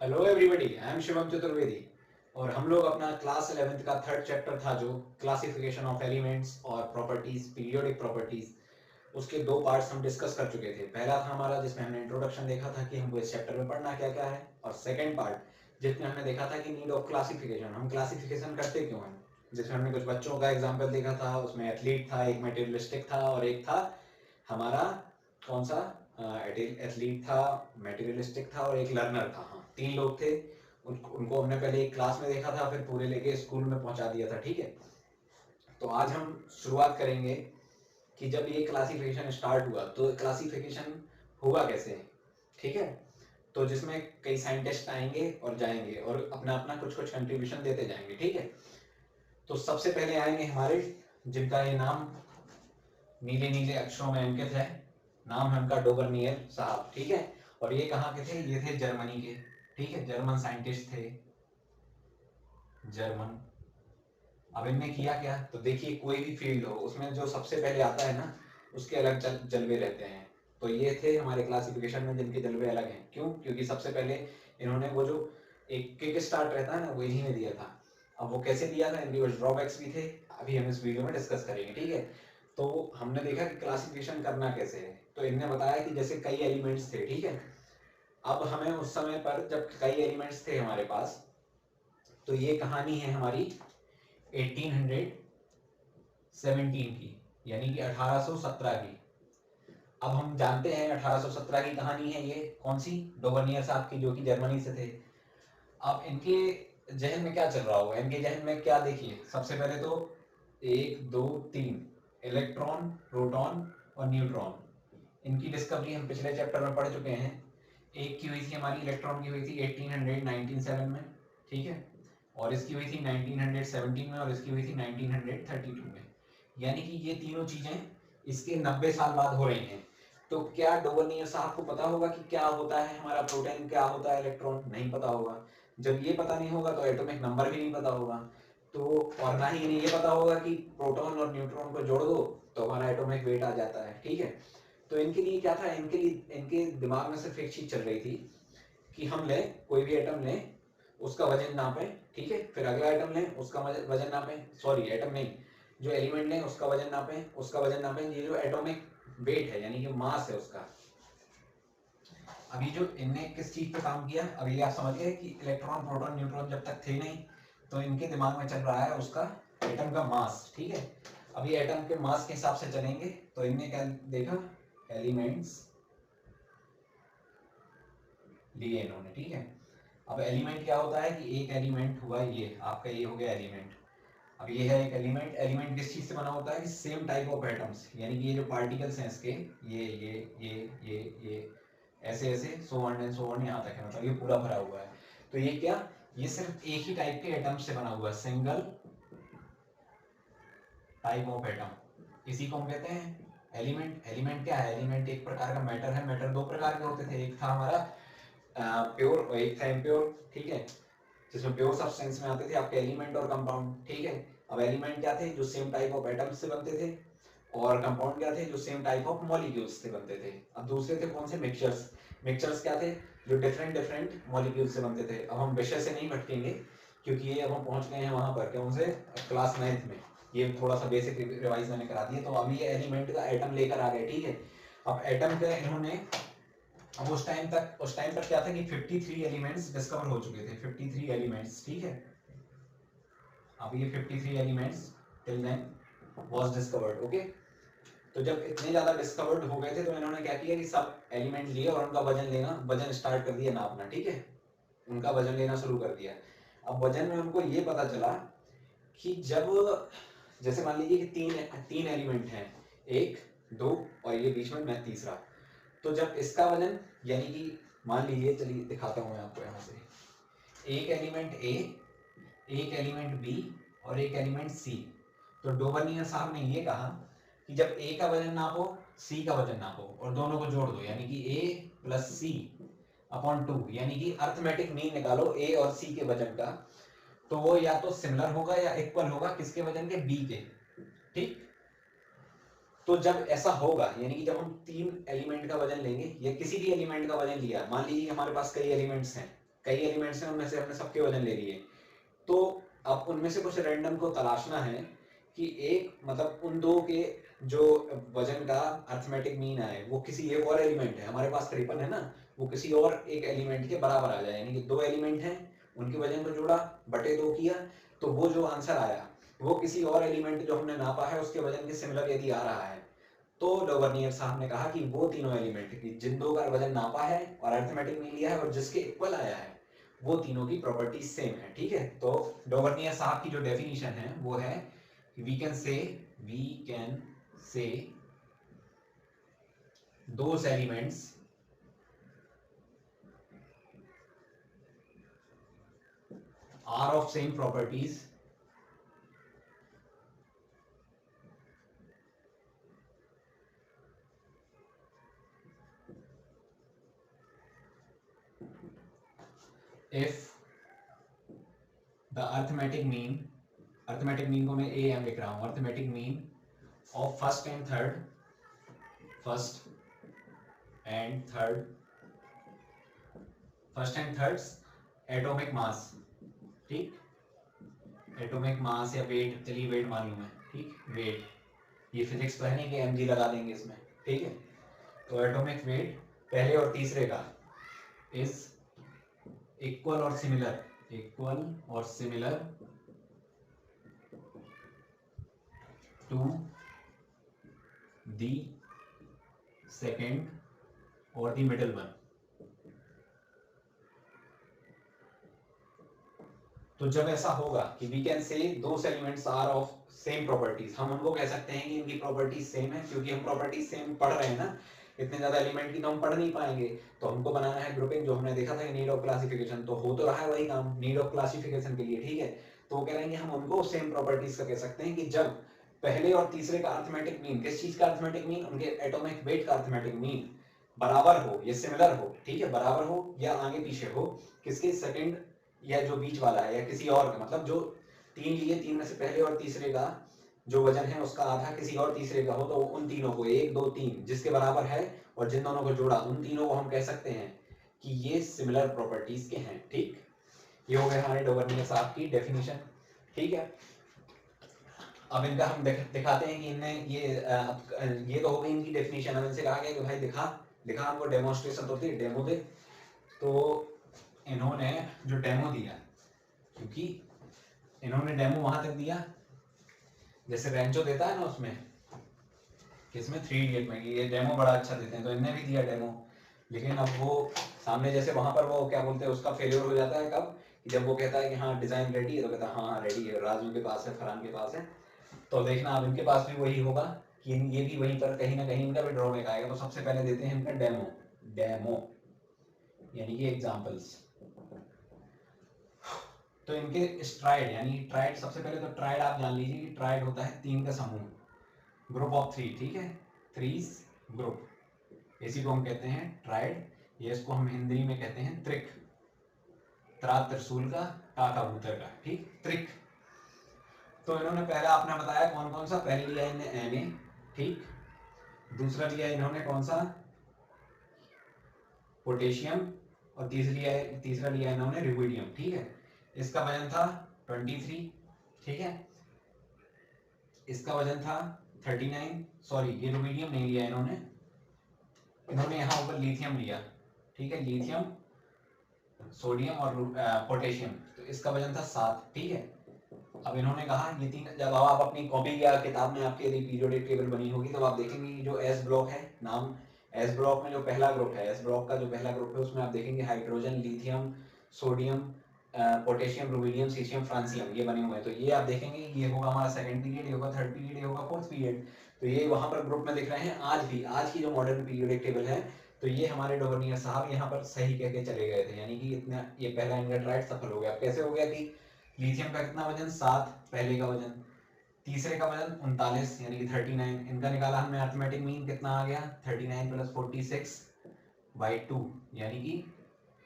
Hello everybody, I am Shivam Chaturvedi. और हम लोग अपना क्लास 11th का थर्ड चैप्टर था जो क्लासिफिकेशन ऑफ एलिमेंट्स और प्रॉपर्टीज, पीरियोडिक प्रॉपर्टीज, उसके दो पार्ट्स हम डिस्कस कर चुके थे। पहला था हमारा जिसमें हमने इंट्रोडक्शन देखा था कि हमको इस चैप्टर में पढ़ना क्या क्या है, और सेकंड पार्ट जिसमें हमने देखा था कि नीड ऑफ क्लासिफिकेशन, हम क्लासिफिकेशन करते क्यों हैं, जिसमें हमने कुछ बच्चों का एग्जाम्पल देखा था। उसमें एथलीट था, एक मेटेरियलिस्टिक था और एक था हमारा कौन सा एथलीट था, मटेरियलिस्टिक था और एक लर्नर था। हाँ, तीन लोग थे। उनको हमने पहले एक क्लास में देखा था, फिर पूरे लेके स्कूल में पहुंचा दिया था। ठीक है, तो आज हम शुरुआत करेंगे कि जब ये क्लासिफिकेशन स्टार्ट हुआ तो क्लासिफिकेशन हुआ कैसे। ठीक है, तो जिसमें कई साइंटिस्ट आएंगे और जाएंगे और अपना अपना कुछ कुछ कंट्रीब्यूशन देते जाएंगे। ठीक है, तो सबसे पहले आएंगे हमारे, जिनका ये नाम नीले नीले अक्षरों में अंकित है। नाम है उनका डोबरनियर साहब। ठीक है, और ये कहाँ के थे? ये थे जर्मनी के। ठीक है, जर्मन साइंटिस्ट थे, जर्मन। अब इनने किया क्या, तो देखिए कोई भी फील्ड हो उसमें जो सबसे पहले आता है ना, उसके अलग जलवे रहते हैं। तो ये थे हमारे क्लासिफिकेशन में जिनके जलवे अलग हैं। क्यों? क्योंकि सबसे पहले इन्होंने वो जो एक किक स्टार्ट रहता है ना, वो इन्हीं ने दिया था। अब वो कैसे दिया था, इनके कुछ ड्रॉबैक्स भी थे, अभी हम इस वीडियो में डिस्कस करेंगे। ठीक है, तो हमने देखा कि क्लासिफिकेशन करना कैसे है। तो इनने बताया कि जैसे कई एलिमेंट्स थे। ठीक है, अब हमें उस समय पर जब कई एलिमेंट्स थे हमारे पास, तो ये कहानी है हमारी 1817 की, यानी कि 1817 की। अब हम जानते हैं 1817 की कहानी है ये कौन सी, डोवर्नियर साहब की, जो कि जर्मनी से थे। अब इनके जहन में क्या चल रहा होगा, इनके जहन में क्या, देखिए सबसे पहले तो एक दो तीन इलेक्ट्रॉन, प्रोटॉन और न्यूट्रॉन, इनकी डिस्कवरी हम पिछले चैप्टर में पढ़ चुके हैं। एक की हुई थी हमारी, इलेक्ट्रॉन की हुई थी 1897 में। ठीक है, और इसकी हुई थी 1917 में, और इसकी हुई थी 1932 में। यानी कि ये तीनों चीजें इसके 90 साल बाद हो रही हैं। तो क्या डोवर्नियर साहब को पता होगा कि क्या होता है हमारा प्रोटॉन, क्या होता है इलेक्ट्रॉन? नहीं पता होगा। जब ये पता नहीं होगा तो एटॉमिक नंबर भी नहीं पता होगा। तो और ना ही इन्हें ये पता होगा कि प्रोटॉन और न्यूट्रॉन को जोड़ दो तो हमारा एटॉमिक वेट आ जाता है। ठीक है, तो इनके लिए क्या था, इनके लिए इनके दिमाग में सिर्फ एक चीज चल रही थी कि हम ले कोई भी एटम लें, उसका वजन नापें। ठीक है, फिर अगला एटम लें, उसका वजन नापें, सॉरी एटम नहीं, जो एलिमेंट लें उसका वजन नापें, उसका वजन नापें। ये जो एटॉमिक वेट है यानी कि मास है उसका। अभी जो इनने किस चीज पे काम किया, अभी आप समझ गए कि इलेक्ट्रॉन, प्रोटॉन, न्यूट्रॉन जब तक थे नहीं, तो इनके दिमाग में चल रहा है उसका एटम का मास। ठीक है, अभी एटम के मास के हिसाब से चलेंगे। तो इनने क्या देखा, एलिमेंट्स लिए इन्होंने। ठीक है, अब एलिमेंट क्या होता है कि एक एलिमेंट हुआ, ये आपका ये हो गया एलिमेंट। अब ये है एक एलिमेंट। एलिमेंट किस चीज से बना होता है कि सेम टाइप ऑफ एटम्स, यानी कि ये जो पार्टिकल्स हैं इसके, ये ऐसे ऐसे so on and so on यहाँ तक है, मतलब ये पूरा भरा हुआ है। तो ये क्या, ये सिर्फ एक ही टाइप के एटम्स से बना हुआ है, सिंगल टाइप ऑफ एटम। इसी को हम कहते हैं एलिमेंट। एलिमेंट क्या है, एलिमेंट एक प्रकार का मैटर है। मैटर दो प्रकार के होते थे, एक था हमारा प्योर और एक था इम्प्योर। ठीक है, जिसमें प्योर सब्सटेंस में आते थे आपके एलिमेंट और कंपाउंड। ठीक है, अब एलिमेंट क्या थे, जो सेम टाइप ऑफ एटम्स से बनते थे, और कंपाउंड क्या थे, जो सेम टाइप ऑफ मॉलिक्यूल्स से बनते थे। अब दूसरे थे कौन से, मिक्सचर्स। मिक्सचर्स क्या थे, जो डिफरेंट डिफरेंट मॉलिक्यूल से बनते थे। अब हम विषय से नहीं भटकेंगे क्योंकि ये अब हम पहुंच गए हैं वहां पर कौन से, क्लास 9th में। ये थोड़ा सा बेसिक रिवाइज मैंने करा दिया। तो अभी ये एलिमेंट का एटम लेकर आ गए। ठीक है, अब एटम का इन्होंने, अब उस टाइम तक क्या था कि 53 एलिमेंट्स डिस्कवर हो चुके थे, 53 एलिमेंट्स। ठीक है, अब ये 53 elements till then was discovered. Okay, तो जब इतने ज्यादा डिस्कवर्ड हो गए थे तो इन्होंने क्या किया कि सब एलिमेंट लिए और उनका वजन लेना, वजन स्टार्ट कर दिया नापना। ठीक है, उनका वजन लेना शुरू कर दिया। अब वजन में उनको ये पता चला कि जब, जैसे मान लीजिए कि तीन तीन एलिमेंट हैं, एक दो और ये बीच में मैं तीसरा। तो जब इसका वजन, यानी कि मान लीजिए, चलिए दिखाता हूं मैं आपको यहाँ से, एक एलिमेंट ए, एक एलिमेंट बी और एक एलिमेंट सी। तो डोबर्नियर साहब ने ये कहा कि जब ए का वजन नापो, सी का वजन नापो और दोनों को जोड़ दो, यानी कि ए प्लस सी अपॉन 2, यानी कि अर्थमेटिक मीन निकालो ए और सी के वजन का। तो वो या तो सिमिलर होगा या इक्वल होगा किसके वजन के, बी के। ठीक, तो जब ऐसा होगा, यानी कि जब हम तीन एलिमेंट का वजन लेंगे या किसी भी एलिमेंट का वजन लिया, मान लीजिए हमारे पास कई एलिमेंट्स हैं, कई एलिमेंट्स हैं, उनमें से हमने सबके वजन ले लिए, तो अब उनमें से कुछ रैंडम को तलाशना है कि एक मतलब उन दो के जो वजन का अर्थमेटिक मीन आए वो किसी एक और एलिमेंट है, हमारे पास 53 है ना, वो किसी और एक एलिमेंट के बराबर आ जाए, यानी कि दो एलिमेंट हैं उनके वजन को जोड़ा बटे 2 किया, तो वो जो आंसर आया वो किसी और एलिमेंट जो हमने नापा है उसके वजन के सिमिलर यदि आ रहा है, तो डोवर्नियर साहब ने कहा कि वो तीनों एलिमेंट जिन दो का वजन नापा है और अर्थमेटिक मीन लिया है और जिसके इक्वल आया है वो तीनों की प्रॉपर्टी सेम है। ठीक है, तो डोवर्नियर साहब की जो डेफिनेशन है वो है we can say those elements are of same properties if the arithmetic mean को मैं a m लिख रहा हूं, arithmetic mean of first and third atomic mass, ठीक, एटॉमिक मास या वेट, चलिए वेट मान लूं मैं, ठीक, वेट, ये फिजिक्स तो है नहीं कि mg लगा देंगे इसमें, ठीक है, तो एटॉमिक वेट पहले और तीसरे का इज इक्वल और सिमिलर टू दी सेकेंड और दी मिडिल वन। तो जब ऐसा होगा कि we can say those elements are of same properties, हम उनको कह सकते हैं कि इनकी प्रॉपर्टीज सेम है, क्योंकि हम प्रॉपर्टीज सेम पढ़ रहे हैं ना, इतने ज्यादा एलिमेंट की तो हम पढ़ नहीं पाएंगे, तो हमको बनाना है ग्रुपिंग, जो हमने देखा था नीड ऑफ क्लासिफिकेशन, तो हो तो रहा है वही काम नीड ऑफ क्लासिफिकेशन के लिए, ठीक है, तो वो कह रहे हैं हम उनको सेम प्रॉपर्टीज का कह सकते हैं कि जब पहले और तीसरे का अर्थमेटिक मीन, किस चीज का अर्थमेटिक मीन, उनके एटॉमिक वेट का अर्थमेटिक मीन बराबर हो या सिमिलर हो, ठीक है, बराबर हो या आगे पीछे हो, किसके, सेकंड या जो बीच वाला है या किसी और का, मतलब जो तीन लिए, तीन में से पहले और तीसरे का जो वजन है उसका आधा किसी और तीसरे का हो, तो उन तीनों को 1 2 3 जिसके बराबर है और जिन दोनों को जोड़ा उन तीनों को हम कह सकते हैं कि ये सिमिलर प्रॉपर्टीज के हैं। ठीक, ये हो गए हमारे डोवर्नियर साहब की डेफिनेशन। ठीक है, अब इनका हम दिखाते हैं कि इनने ये तो हो गई इनकी डेफिनेशन। अब इनसे कहा गया कि भाई दिखा हमको डेमोन्स्ट्रेशन, तो डेमो दे, तो इन्होंने जो डेमो दिया, क्योंकि इन्होंने डेमो वहां तक दिया जैसे रेंचो देता है ना उसमें, किसमें 3 इडियट में, ये डेमो बड़ा अच्छा देते हैं, तो इनने भी दिया डेमो, लेकिन अब वो सामने जैसे वहां पर वो क्या बोलते हैं उसका फेलियर हो जाता है, कब, जब वो कहता है कि हाँ डिजाइन रेडी है, तो कहता है हाँ रेडी है, राजू के पास है, फरहान के पास है, तो देखना अब इनके पास भी वही होगा कि ये भी वहीं पर कहीं ना कहीं इनका भी ड्रॉबैक आएगा। तो सबसे पहले देते हैं इनका डेमो यानी कि एग्जांपल्स। तो इनके स्ट्राइड यानी ट्राइड, सबसे पहले तो ट्राइड आप जान लीजिए कि ट्राइड होता है 3 का समूह, ग्रुप ऑफ 3, ठीक है, थ्रीज ग्रुप, इसी को हम कहते हैं ट्राइड। ये इसको हम हिंदी में कहते हैं त्रिक, त्रा त्रिशूल का, टा कबूतर का, ठीक, त्रिक। तो इन्होंने पहला आपने बताया कौन कौन सा, पहले लिया इन्होंने Na, ठीक, दूसरा लिया इन्होंने कौन सा, पोटेशियम, और तीसरा लिया इन्होंने रुबिडियम, ठीक है, इसका वजन था 23, ठीक है, इसका वजन था 39, सॉरी ये रुबिडियम नहीं लिया इन्होंने यहाँ ऊपर लिथियम लिया, ठीक है, लिथियम, सोडियम और पोटेशियम, तो इसका वजन था 7, ठीक है। अब इन्होंने कहा ये तीन, जब आप अपनी कॉपी या किताब में आपके यदि पीरियोडिक टेबल बनी होगी तो आप देखेंगे जो एस ब्लॉक है, नाम एस ब्लॉक में जो पहला ग्रुप है, एस ब्लॉक का जो पहला ग्रुप है उसमें आप देखेंगे hydrogen, lithium, sodium, potassium, rubidium, caesium, francium, ये बने हुए हैं। तो ये आप देखेंगे ये होगा हमारा सेकंड पीरियड, ये होगा थर्ड पीरियड, ये होगा फोर्थ पीरियड, तो ये वहां पर ग्रुप में दिख रहे हैं। आज भी आज की जो मॉडर्न पीरियोडिक टेबल है, तो ये हमारे डोवर्नियर साहब यहाँ पर सही कह के चले गए थे, यानी कि इतना ये पहला इनका ट्राइड सफल हो गया। कैसे हो गया कि लिथियम का कितना वजन 7, पहले का वजन, तीसरे का वजन 39 यानी कि 39, इनका निकाला हमने अर्थमेटिक मीन कितना आ गया 39 प्लस 46 बाई 2 यानी कि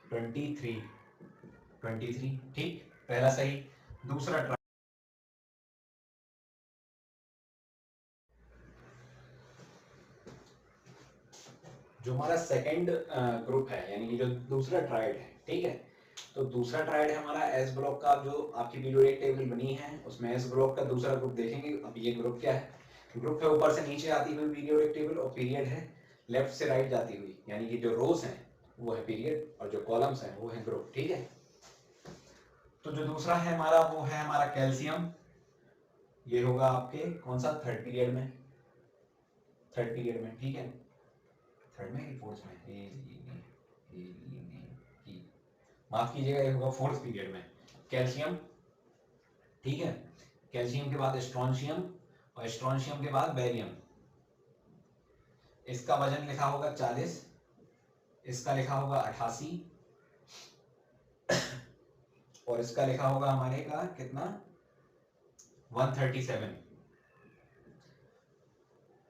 23, ठीक, पहला सही। दूसरा ट्राई, जो हमारा सेकंड ग्रुप है यानी कि जो दूसरा ट्राइड है, ठीक है, तो दूसरा ट्राइड है हमारा एस ब्लॉक का, जो आपकी पीरियोडिक टेबल बनी है उसमें एस ब्लॉक का दूसरा ग्रुप देखेंगे। अब ये ग्रुप क्या है, ग्रुप है ऊपर से नीचे आती हुई पीरियोडिक टेबल, और पीरियड है लेफ्ट से राइट जाती हुई, यानी कि जो रोज हैं वो है पीरियड और जो कॉलम्स हैं वो है ग्रुप। ठीक है, तो जो दूसरा है हमारा वो है हमारा कैल्शियम। ये होगा आपके कौन सा, थर्ड पीरियड में, थर्ड पीरियड में। ठीक है, थर्ड में कि फोर्थ में, माफ कीजिएगा, ये होगा फोर्थ पीरियड में कैल्शियम। ठीक है, कैल्शियम के बाद स्ट्रोंशियम, और स्ट्रोंशियम के बाद बेरियम। इसका वजन लिखा होगा 40, इसका लिखा होगा 88, और इसका लिखा होगा हमारे का कितना, 137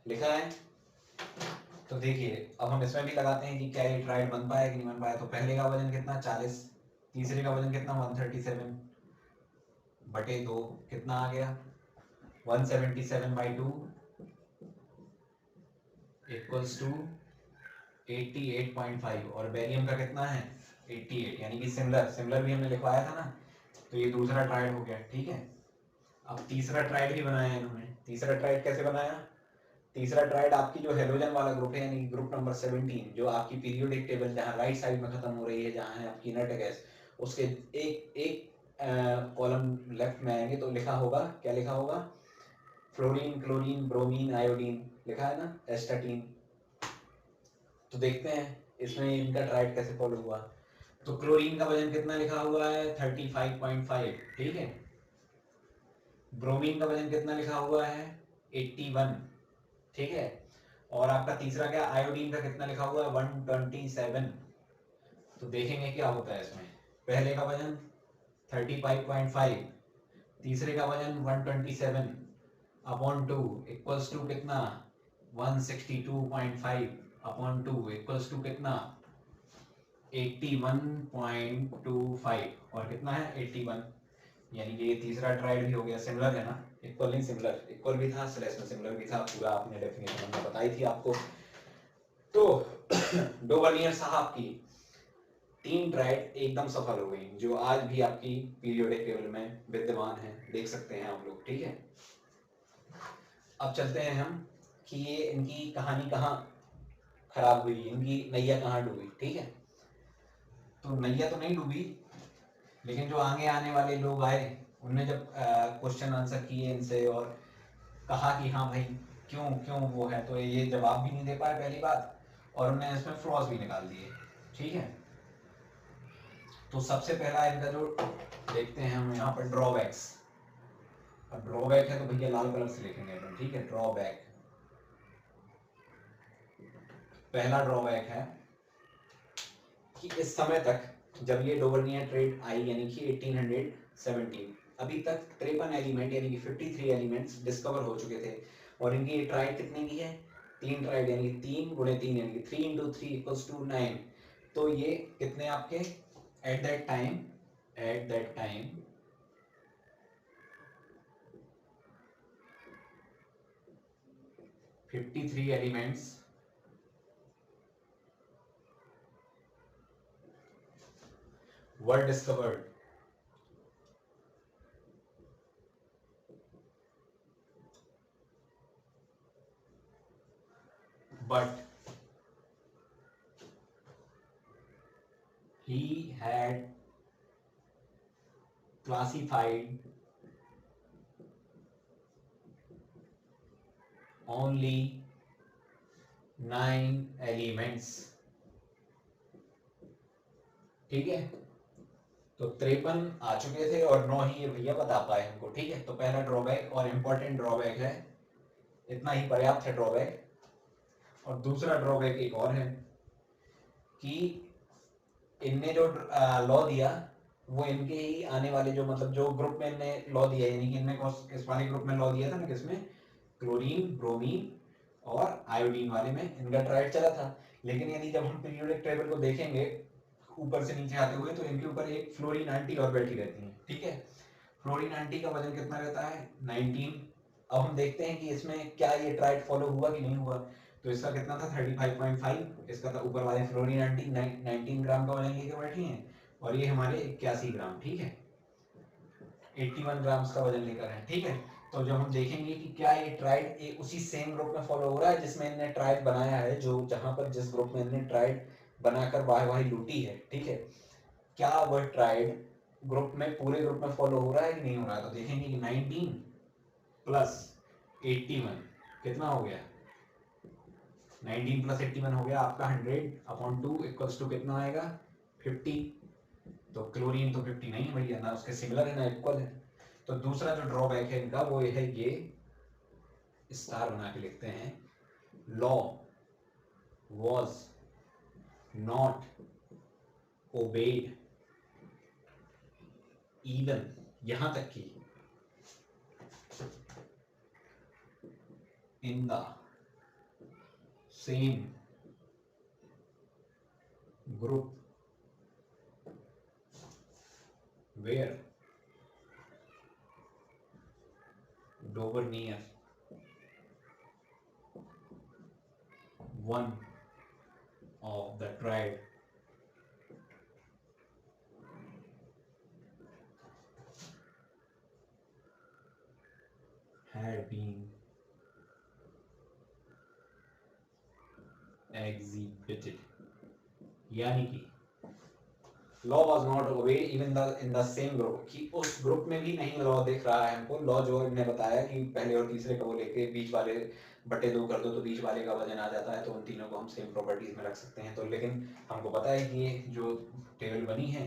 लिखा है। तो देखिए अब हम इसमें भी लगाते हैं कि क्या ये ट्राइड बन पाया कि नहीं बन पाया। तो पहले का वजन कितना 40, तीसरे का वजन कितना 137 बटे 2 कितना आ गया 177/2 इक्वल्स टू 88.5, और बेरियम का कितना है 88, यानी कि सिमिलर, सिमिलर भी हमने लिखवाया था ना। तो ये दूसरा ट्राइड हो गया। ठीक है, अब तीसरा ट्राइड भी बनाया है इन्होंने। तीसरा ट्राइड कैसे बनाया, तीसरा ट्राइड आपकी जो हेलोजन वाला ग्रुप है, यानी ग्रुप नंबर 17, जो आपकी पीरियोडिक टेबल जहां राइट साइड में खत्म हो रही है, जहां है आपकी इनर्ट गैस, उसके एक एक कॉलम लेफ्ट में आएंगे तो लिखा होगा, क्या लिखा होगा, फ्लोरीन, क्लोरीन, ब्रोमीन, आयोडीन लिखा है ना, एस्टाटीन। तो देखते हैं इसमें इनका ट्राइड कैसे फॉलो हुआ। तो क्लोरीन का वजन कितना लिखा हुआ है 35.5। ठीक है, ब्रोमीन का वजन कितना लिखा हुआ है 81। ठीक है, और आपका तीसरा क्या, आयोडीन का कितना लिखा हुआ है 127। तो देखेंगे क्या होता है इसमें। पहले का वजन 35.5, तीसरे का वजन 127 अपॉन 2 इक्वल्स टू कितना 162.5 अपॉन 2 इक्वल्स टू कितना 81.25, और कितना है 81, यानी कि ये तीसरा ट्राइड भी हो गया। सिमिलर है ना, इक्वल नहीं सिमिलर, इक्वल भी था स्लैश में सिमिलर भी था, पूरा आपने डेफिनेशन हमने बताई थी आपको। तो डोवर्नियर साहब की 3 ट्राइड एकदम सफल हो गई, जो आज भी आपकी पीरियोडिक टेबल में विद्यमान है, देख सकते हैं आप लोग। ठीक है, अब चलते हैं हम कि ये इनकी कहानी कहाँ खराब हुई, इनकी नैया कहाँ डूबी। ठीक है, तो नैया तो नहीं डूबी, लेकिन जो आगे आने वाले लोग आए उनने जब क्वेश्चन आंसर किए इनसे और कहा कि हाँ भाई क्यों क्यों वो है, तो ये जवाब भी नहीं दे पाए पहली बात, और उन्होंने इसमें फ्लॉज भी निकाल दिए। ठीक है, तो सबसे पहला इनका जो देखते हैं हम यहाँ पर ड्रॉबैक्स। अब ड्रॉबैक है तो भैया लाल कलर से लिखेंगे अपन। ठीक है, ड्रॉबैक, पहला ड्रॉबैक है कि इस समय तक जब ये डोवर्नियर ट्रेड आई, यानी कि 1817, अभी तक 53 एलिमेंट यानी कि 53 एलिमेंट्स डिस्कवर हो चुके थे, और इनकी ट्राइड कितने की है 3 ट्राइड, यानी 3 गुणे 3 यानी कि 3 × 3 = 9। तो ये कितने आपके at that time 53 elements were discovered, but he had classified only 9 elements। ठीक है, तो 53 आ चुके थे और 9 ही ये भैया बता पाए हमको। ठीक है, तो पहला ड्रॉबैक और इम्पोर्टेंट ड्रॉबैक है, इतना ही पर्याप्त है ड्रॉबैक। और दूसरा ड्रॉबैक एक और है कि इनने जो लॉ दिया वो इनके ही आने वाले जो मतलब जो ग्रुप में इनने लॉ दिया, यानी कि इनने किस वाले ग्रुप में लॉ दिया था ना, किसमें, क्लोरीन, ब्रोमीन और आयोडीन वाले में इनका ट्राइड चला था। लेकिन यदि जब हम पीरियोडिक टेबल को देखेंगे ऊपर से नीचे आते हुए, तो इनके ऊपर एक फ्लोरीन आंटी और बैठी रहती है। ठीक है, फ्लोरीन आंटी का वजन कितना रहता है 19। अब हम देखते हैं कि इसमें क्या ये ट्राइड फॉलो हुआ कि नहीं हुआ। तो इसका कितना था 35.5, इसका था ऊपर वाले फ्लोरीन आंटी 19 ग्राम का वजन लेकर बैठी हैं, और ये हमारे 81 ग्राम, ठीक है, 81 ग्राम्स का वजन लेकर है, ठीक है। तो जब हम देखेंगे कि क्या ये ट्राइड उसी सेम ग्रुप में फॉलो हो रहा है जिसमें इन्होंने ट्राइड बनाया है, जो जहां पर जिस ग्रुप में इन्होंने ट्राइड बनाकर वाहवाही लूटी है, ठीक है, क्या वह ट्राइड ग्रुप में पूरे ग्रुप में फॉलो हो रहा है कि नहीं हो रहा है। तो देखेंगे कि 19 प्लस 81 कितना हो गया, 19 प्लस 81 हो गया आपका 100/2 इक्वल्स टू कितना आएगा 50। तो क्लोरीन तो 50 नहीं है भैया, ना उसके सिमिलर है ना इक्वल है। तो दूसरा जो ड्रॉबैक है इनका वो है ये स्टार बना के लिखते हैं, law was not obeyed even, यहां तक कि in the same group where Dovernier one of the triad had been exhibited, यानी कि law was not obeyed even in the same group, कि उस ग्रुप में भी नहीं लॉ दिख रहा है हमको। लॉ जो इन्होंने बताया कि पहले और तीसरे को लेके बीच वाले बटे 2 कर दो तो बीच वाले का वजन आ जाता है, तो उन तीनों को हम सेम प्रॉपर्टीज में रख सकते हैं। तो लेकिन हमको पता है कि ये जो टेबल बनी है,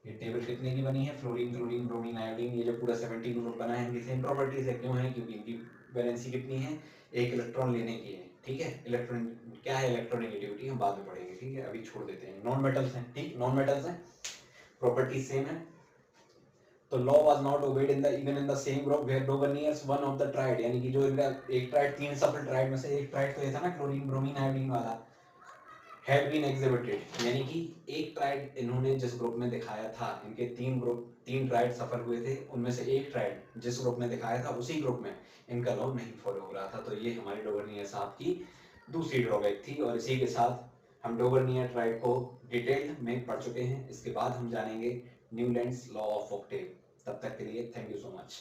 ये टेबल कितने की बनी है, फ्लोरीन क्लोरीन ब्रोमीन आयोडीन, ये जो पूरा 17 ग्रुप बना है इनकी सेम प्रॉपर्टीज है। क्यों है, क्योंकि इनकी वैलेंसी कितनी है, एक इलेक्ट्रॉन लेने की है, ठीक है। इलेक्ट्रॉन क्या है, इलेक्ट्रोनेगेटिविटी हम बाद में पढ़ेंगे, ठीक है, अभी छोड़ देते हैं। नॉन मेटल्स हैं, ठीक, नॉन मेटल्स हैं, प्रॉपर्टीज सेम है। तो law was not obeyed in the even in the same group where Dobereiner's one of the triad, यानी कि जो इनका एक ट्राइड, 3 सफल ट्राइड में से एक ट्राइड तो ये था ना क्लोरीन ब्रोमीन आयोडीन वाला, हैड बीन एग्जिबिटेड, यानी कि एक ट्राइड इन्होंने जिस ग्रुप में दिखाया था, इनके 3 ट्राइड सफल हुए थे, उनमें से एक ट्राइड जिस ग्रुप में दिखाया था उसी ग्रुप में इनका लॉ नहीं फॉलो हो रहा था। तो ये हमारे डोवर्नियर साहब की दूसरी ड्रॉबैक थी। और इसी के साथ हम डोवर्नियर ट्राइड को डिटेल में पढ़ चुके हैं। इसके बाद हम जानेंगे न्यूलैंड्स लॉ ऑफ ऑक्टेव। तब तक के लिए थैंक यू सो मच।